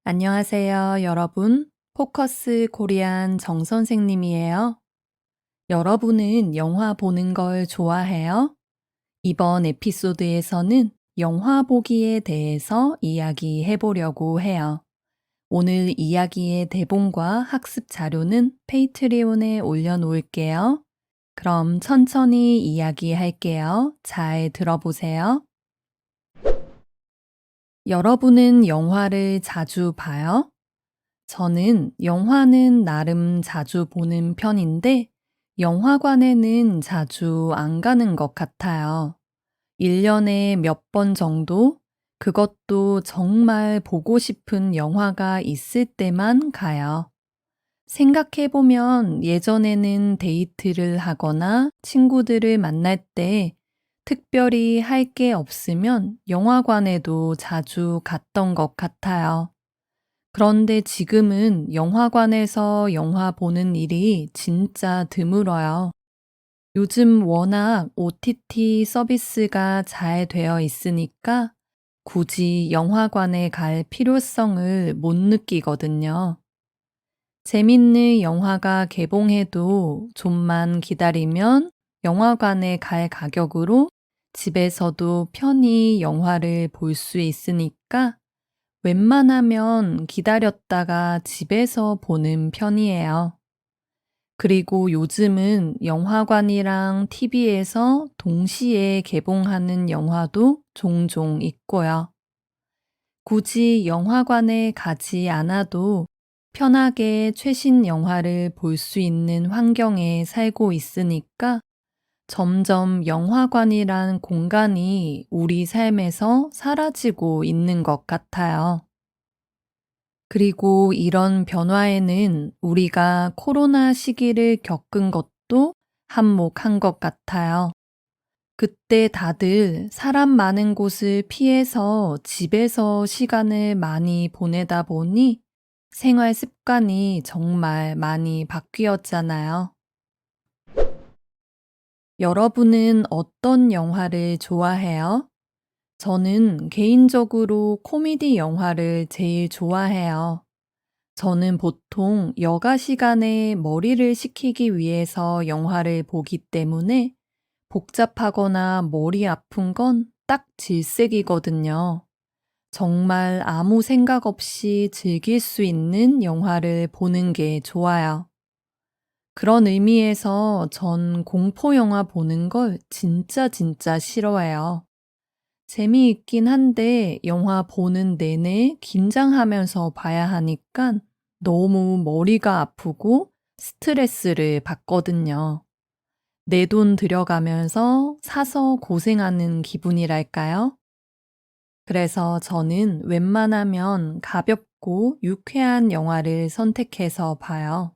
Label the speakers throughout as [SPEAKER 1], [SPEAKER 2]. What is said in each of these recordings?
[SPEAKER 1] 안녕하세요, 여러분. 포커스 코리안 정 선생님이에요. 여러분은 영화 보는 걸 좋아해요? 이번 에피소드에서는 영화 보기에 대해서 이야기해 보려고 해요. 오늘 이야기의 대본과 학습 자료는 페이트리온에 올려놓을게요. 그럼 천천히 이야기할게요. 잘 들어보세요. 여러분은 영화를 자주 봐요? 저는 영화는 나름 자주 보는 편인데 영화관에는 자주 안 가는 것 같아요. 1년에 몇 번 정도? 그것도 정말 보고 싶은 영화가 있을 때만 가요. 생각해보면 예전에는 데이트를 하거나 친구들을 만날 때 특별히 할 게 없으면 영화관에도 자주 갔던 것 같아요. 그런데 지금은 영화관에서 영화 보는 일이 진짜 드물어요. 요즘 워낙 OTT 서비스가 잘 되어 있으니까 굳이 영화관에 갈 필요성을 못 느끼거든요. 재밌는 영화가 개봉해도 좀만 기다리면 영화관에 갈 가격으로 집에서도 편히 영화를 볼 수 있으니까 웬만하면 기다렸다가 집에서 보는 편이에요. 그리고 요즘은 영화관이랑 TV에서 동시에 개봉하는 영화도 종종 있고요. 굳이 영화관에 가지 않아도 편하게 최신 영화를 볼 수 있는 환경에 살고 있으니까 점점 영화관이란 공간이 우리 삶에서 사라지고 있는 것 같아요. 그리고 이런 변화에는 우리가 코로나 시기를 겪은 것도 한몫한 것 같아요. 그때 다들 사람 많은 곳을 피해서 집에서 시간을 많이 보내다 보니 생활 습관이 정말 많이 바뀌었잖아요. 여러분은 어떤 영화를 좋아해요? 저는 개인적으로 코미디 영화를 제일 좋아해요. 저는 보통 여가 시간에 머리를 식히기 위해서 영화를 보기 때문에 복잡하거나 머리 아픈 건 딱 질색이거든요. 정말 아무 생각 없이 즐길 수 있는 영화를 보는 게 좋아요. 그런 의미에서 전 공포 영화 보는 걸 진짜 싫어해요. 재미있긴 한데 영화 보는 내내 긴장하면서 봐야 하니까 너무 머리가 아프고 스트레스를 받거든요. 내 돈 들여가면서 사서 고생하는 기분이랄까요? 그래서 저는 웬만하면 가볍고 유쾌한 영화를 선택해서 봐요.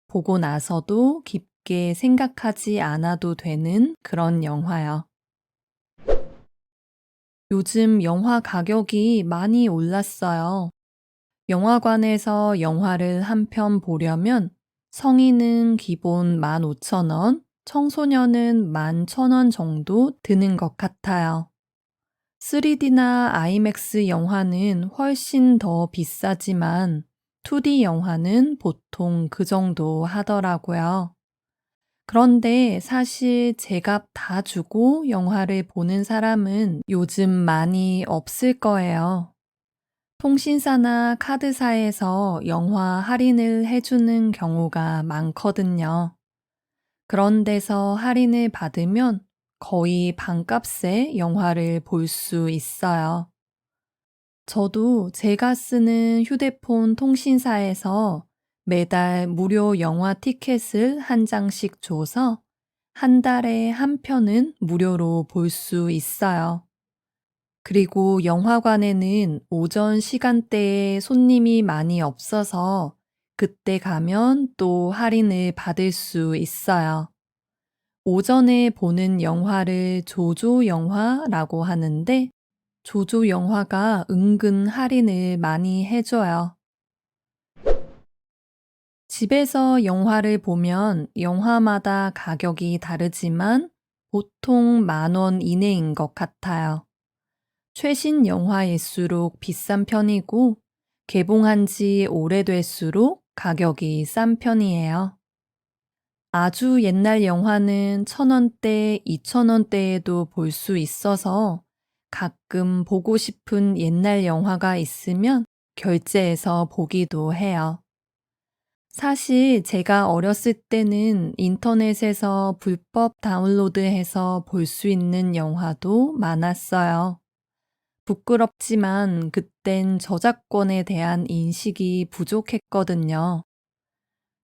[SPEAKER 1] 보고 나서도 깊게 생각하지 않아도 되는 그런 영화요. 요즘 영화 가격이 많이 올랐어요. 영화관에서 영화를 한 편 보려면 성인은 기본 15,000원, 청소년은 11,000원 정도 드는 것 같아요. 3D나 아이맥스 영화는 훨씬 더 비싸지만 2D 영화는 보통 그 정도 하더라고요. 그런데 사실 제값 다 주고 영화를 보는 사람은 요즘 많이 없을 거예요. 통신사나 카드사에서 영화 할인을 해주는 경우가 많거든요. 그런 데서 할인을 받으면 거의 반값에 영화를 볼 수 있어요. 저도 제가 쓰는 휴대폰 통신사에서 매달 무료 영화 티켓을 한 장씩 줘서 한 달에 한 편은 무료로 볼 수 있어요. 그리고 영화관에는 오전 시간대에 손님이 많이 없어서 그때 가면 또 할인을 받을 수 있어요. 오전에 보는 영화를 조조 영화라고 하는데 조조 영화가 은근 할인을 많이 해줘요. 집에서 영화를 보면 영화마다 가격이 다르지만 보통 10,000원 이내인 것 같아요. 최신 영화일수록 비싼 편이고 개봉한 지 오래될수록 가격이 싼 편이에요. 아주 옛날 영화는 1,000원대, 2,000원대에도 볼 수 있어서 가끔 보고 싶은 옛날 영화가 있으면 결제해서 보기도 해요. 사실 제가 어렸을 때는 인터넷에서 불법 다운로드해서 볼 수 있는 영화도 많았어요. 부끄럽지만 그땐 저작권에 대한 인식이 부족했거든요.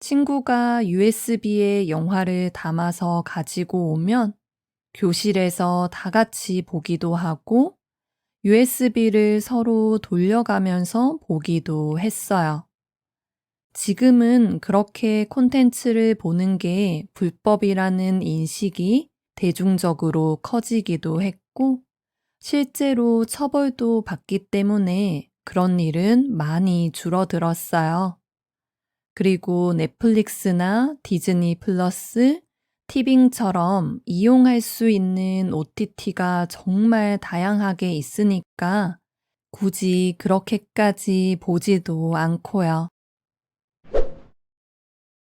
[SPEAKER 1] 친구가 USB에 영화를 담아서 가지고 오면 교실에서 다 같이 보기도 하고 USB를 서로 돌려가면서 보기도 했어요. 지금은 그렇게 콘텐츠를 보는 게 불법이라는 인식이 대중적으로 커지기도 했고, 실제로 처벌도 받기 때문에 그런 일은 많이 줄어들었어요. 그리고 넷플릭스나 디즈니 플러스, 티빙처럼 이용할 수 있는 OTT가 정말 다양하게 있으니까 굳이 그렇게까지 보지도 않고요.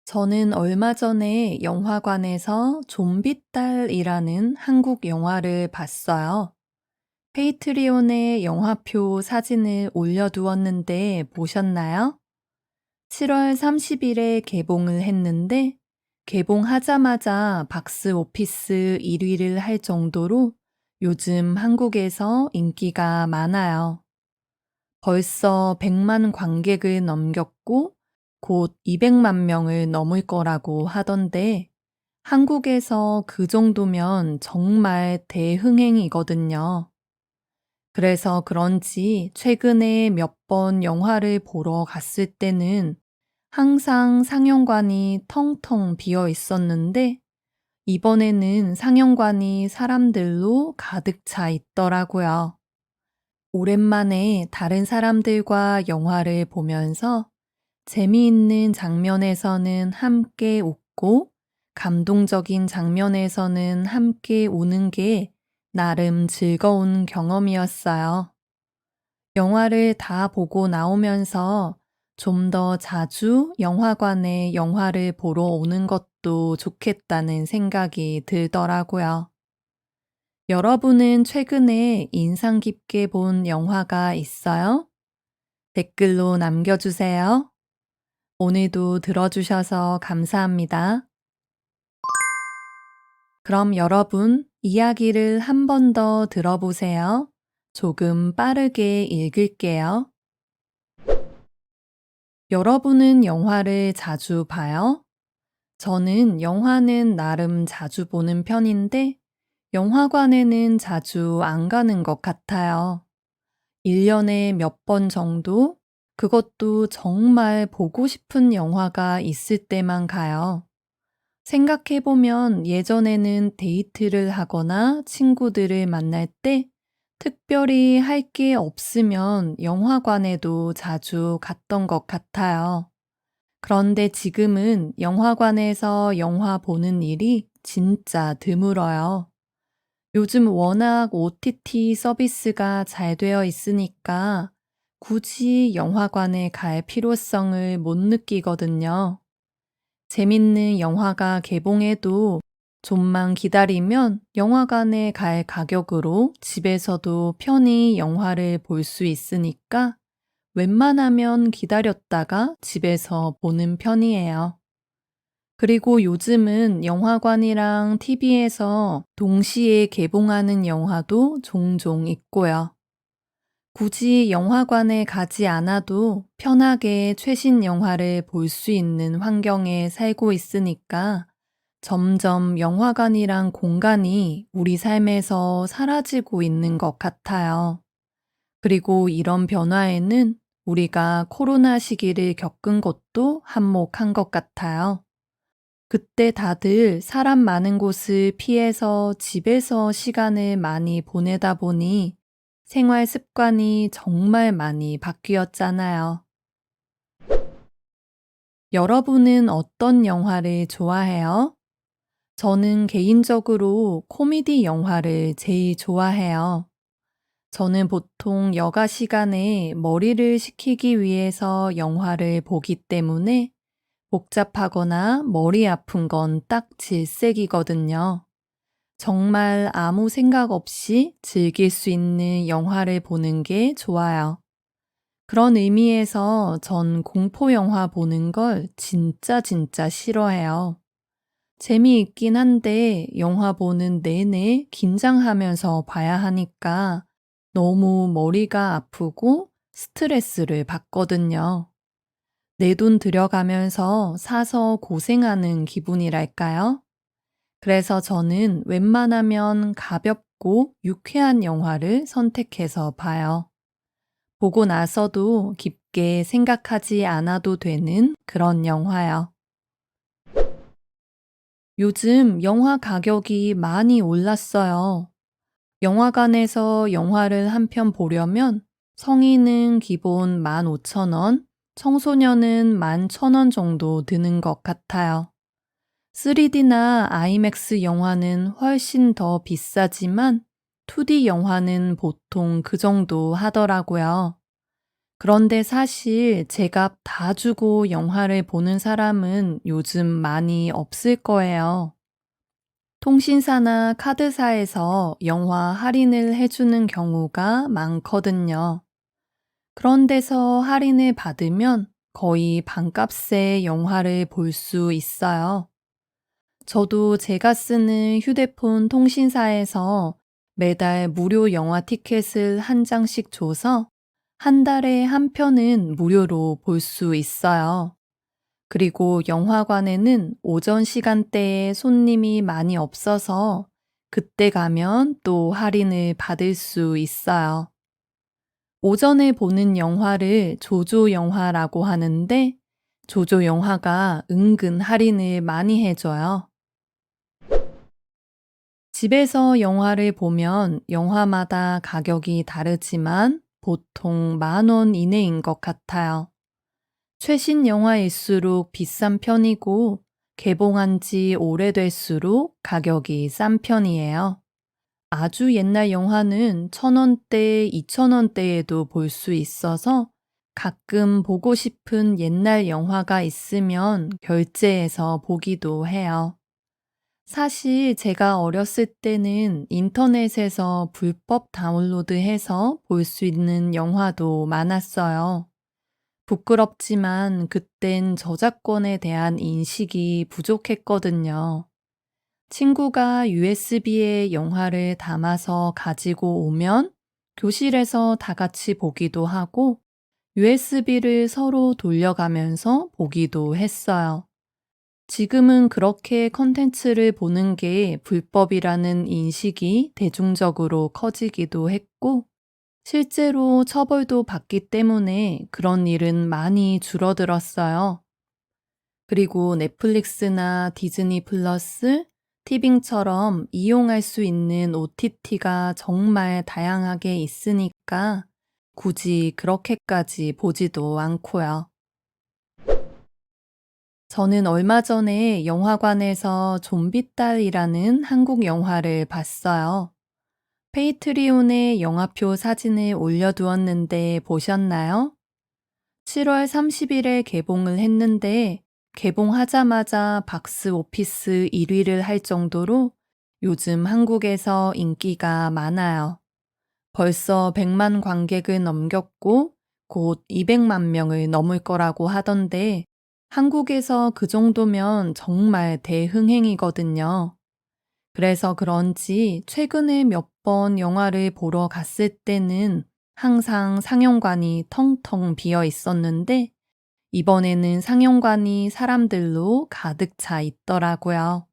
[SPEAKER 1] 저는 얼마 전에 영화관에서 좀비딸이라는 한국 영화를 봤어요. 페이트리온에 영화표 사진을 올려두었는데 보셨나요? 7월 30일에 개봉을 했는데 개봉하자마자 박스오피스 1위를 할 정도로 요즘 한국에서 인기가 많아요. 벌써 100만 관객을 넘겼고 곧 200만 명을 넘을 거라고 하던데 한국에서 그 정도면 정말 대흥행이거든요. 그래서 그런지 최근에 몇 번 영화를 보러 갔을 때는 항상 상영관이 텅텅 비어 있었는데 이번에는 상영관이 사람들로 가득 차 있더라고요. 오랜만에 다른 사람들과 영화를 보면서 재미있는 장면에서는 함께 웃고 감동적인 장면에서는 함께 우는 게 나름 즐거운 경험이었어요. 영화를 다 보고 나오면서 좀 더 자주 영화관에 영화를 보러 오는 것도 좋겠다는 생각이 들더라고요. 여러분은 최근에 인상 깊게 본 영화가 있어요? 댓글로 남겨주세요. 오늘도 들어주셔서 감사합니다. 그럼 여러분, 이야기를 한 번 더 들어보세요. 조금 빠르게 읽을게요. 여러분은 영화를 자주 봐요? 저는 영화는 나름 자주 보는 편인데, 영화관에는 자주 안 가는 것 같아요. 1년에 몇 번 정도? 그것도 정말 보고 싶은 영화가 있을 때만 가요. 생각해보면 예전에는 데이트를 하거나 친구들을 만날 때 특별히 할 게 없으면 영화관에도 자주 갔던 것 같아요. 그런데 지금은 영화관에서 영화 보는 일이 진짜 드물어요. 요즘 워낙 OTT 서비스가 잘 되어 있으니까 굳이 영화관에 갈 필요성을 못 느끼거든요. 재밌는 영화가 개봉해도 좀만 기다리면 영화관에 갈 가격으로 집에서도 편히 영화를 볼 수 있으니까 웬만하면 기다렸다가 집에서 보는 편이에요. 그리고 요즘은 영화관이랑 TV에서 동시에 개봉하는 영화도 종종 있고요. 굳이 영화관에 가지 않아도 편하게 최신 영화를 볼 수 있는 환경에 살고 있으니까 점점 영화관이란 공간이 우리 삶에서 사라지고 있는 것 같아요. 그리고 이런 변화에는 우리가 코로나 시기를 겪은 것도 한몫한 것 같아요. 그때 다들 사람 많은 곳을 피해서 집에서 시간을 많이 보내다 보니 생활 습관이 정말 많이 바뀌었잖아요. 여러분은 어떤 영화를 좋아해요? 저는 개인적으로 코미디 영화를 제일 좋아해요. 저는 보통 여가 시간에 머리를 식히기 위해서 영화를 보기 때문에 복잡하거나 머리 아픈 건 딱 질색이거든요. 정말 아무 생각 없이 즐길 수 있는 영화를 보는 게 좋아요. 그런 의미에서 전 공포 영화 보는 걸 진짜 싫어해요. 재미있긴 한데 영화 보는 내내 긴장하면서 봐야 하니까 너무 머리가 아프고 스트레스를 받거든요. 내 돈 들여가면서 사서 고생하는 기분이랄까요? 그래서 저는 웬만하면 가볍고 유쾌한 영화를 선택해서 봐요. 보고 나서도 깊게 생각하지 않아도 되는 그런 영화요. 요즘 영화 가격이 많이 올랐어요. 영화관에서 영화를 한 편 보려면 성인은 기본 15,000원, 청소년은 11,000원 정도 드는 것 같아요. 3D나 아이맥스 영화는 훨씬 더 비싸지만 2D 영화는 보통 그 정도 하더라고요. 그런데 사실 제값 다 주고 영화를 보는 사람은 요즘 많이 없을 거예요. 통신사나 카드사에서 영화 할인을 해주는 경우가 많거든요. 그런 데서 할인을 받으면 거의 반값에 영화를 볼 수 있어요. 저도 제가 쓰는 휴대폰 통신사에서 매달 무료 영화 티켓을 한 장씩 줘서 한 달에 한 편은 무료로 볼 수 있어요. 그리고 영화관에는 오전 시간대에 손님이 많이 없어서 그때 가면 또 할인을 받을 수 있어요. 오전에 보는 영화를 조조 영화라고 하는데 조조 영화가 은근 할인을 많이 해줘요. 집에서 영화를 보면 영화마다 가격이 다르지만 보통 10,000원 이내인 것 같아요. 최신 영화일수록 비싼 편이고 개봉한 지 오래될수록 가격이 싼 편이에요. 아주 옛날 영화는 1,000원대, 2,000원대에도 볼 수 있어서 가끔 보고 싶은 옛날 영화가 있으면 결제해서 보기도 해요. 사실 제가 어렸을 때는 인터넷에서 불법 다운로드해서 볼 수 있는 영화도 많았어요. 부끄럽지만 그땐 저작권에 대한 인식이 부족했거든요. 친구가 USB에 영화를 담아서 가지고 오면 교실에서 다 같이 보기도 하고 USB를 서로 돌려가면서 보기도 했어요. 지금은 그렇게 컨텐츠를 보는 게 불법이라는 인식이 대중적으로 커지기도 했고, 실제로 처벌도 받기 때문에 그런 일은 많이 줄어들었어요. 그리고 넷플릭스나 디즈니 플러스, 티빙처럼 이용할 수 있는 OTT가 정말 다양하게 있으니까 굳이 그렇게까지 보지도 않고요. 저는 얼마 전에 영화관에서 좀비딸이라는 한국 영화를 봤어요. 페이트리온에 영화표 사진을 올려두었는데 보셨나요? 7월 30일에 개봉을 했는데 개봉하자마자 박스 오피스 1위를 할 정도로 요즘 한국에서 인기가 많아요. 벌써 100만 관객을 넘겼고 곧 200만 명을 넘을 거라고 하던데 한국에서 그 정도면 정말 대흥행이거든요. 그래서 그런지 최근에 몇 번 영화를 보러 갔을 때는 항상 상영관이 텅텅 비어 있었는데 이번에는 상영관이 사람들로 가득 차 있더라고요.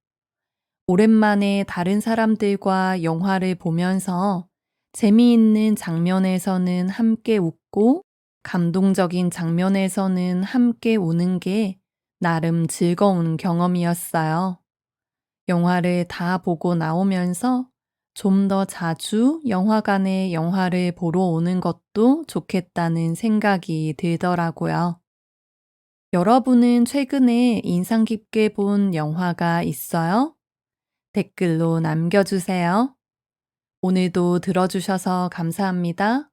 [SPEAKER 1] 오랜만에 다른 사람들과 영화를 보면서 재미있는 장면에서는 함께 웃고 감동적인 장면에서는 함께 우는 게 나름 즐거운 경험이었어요. 영화를 다 보고 나오면서 좀 더 자주 영화관에 영화를 보러 오는 것도 좋겠다는 생각이 들더라고요. 여러분은 최근에 인상 깊게 본 영화가 있어요? 댓글로 남겨주세요. 오늘도 들어주셔서 감사합니다.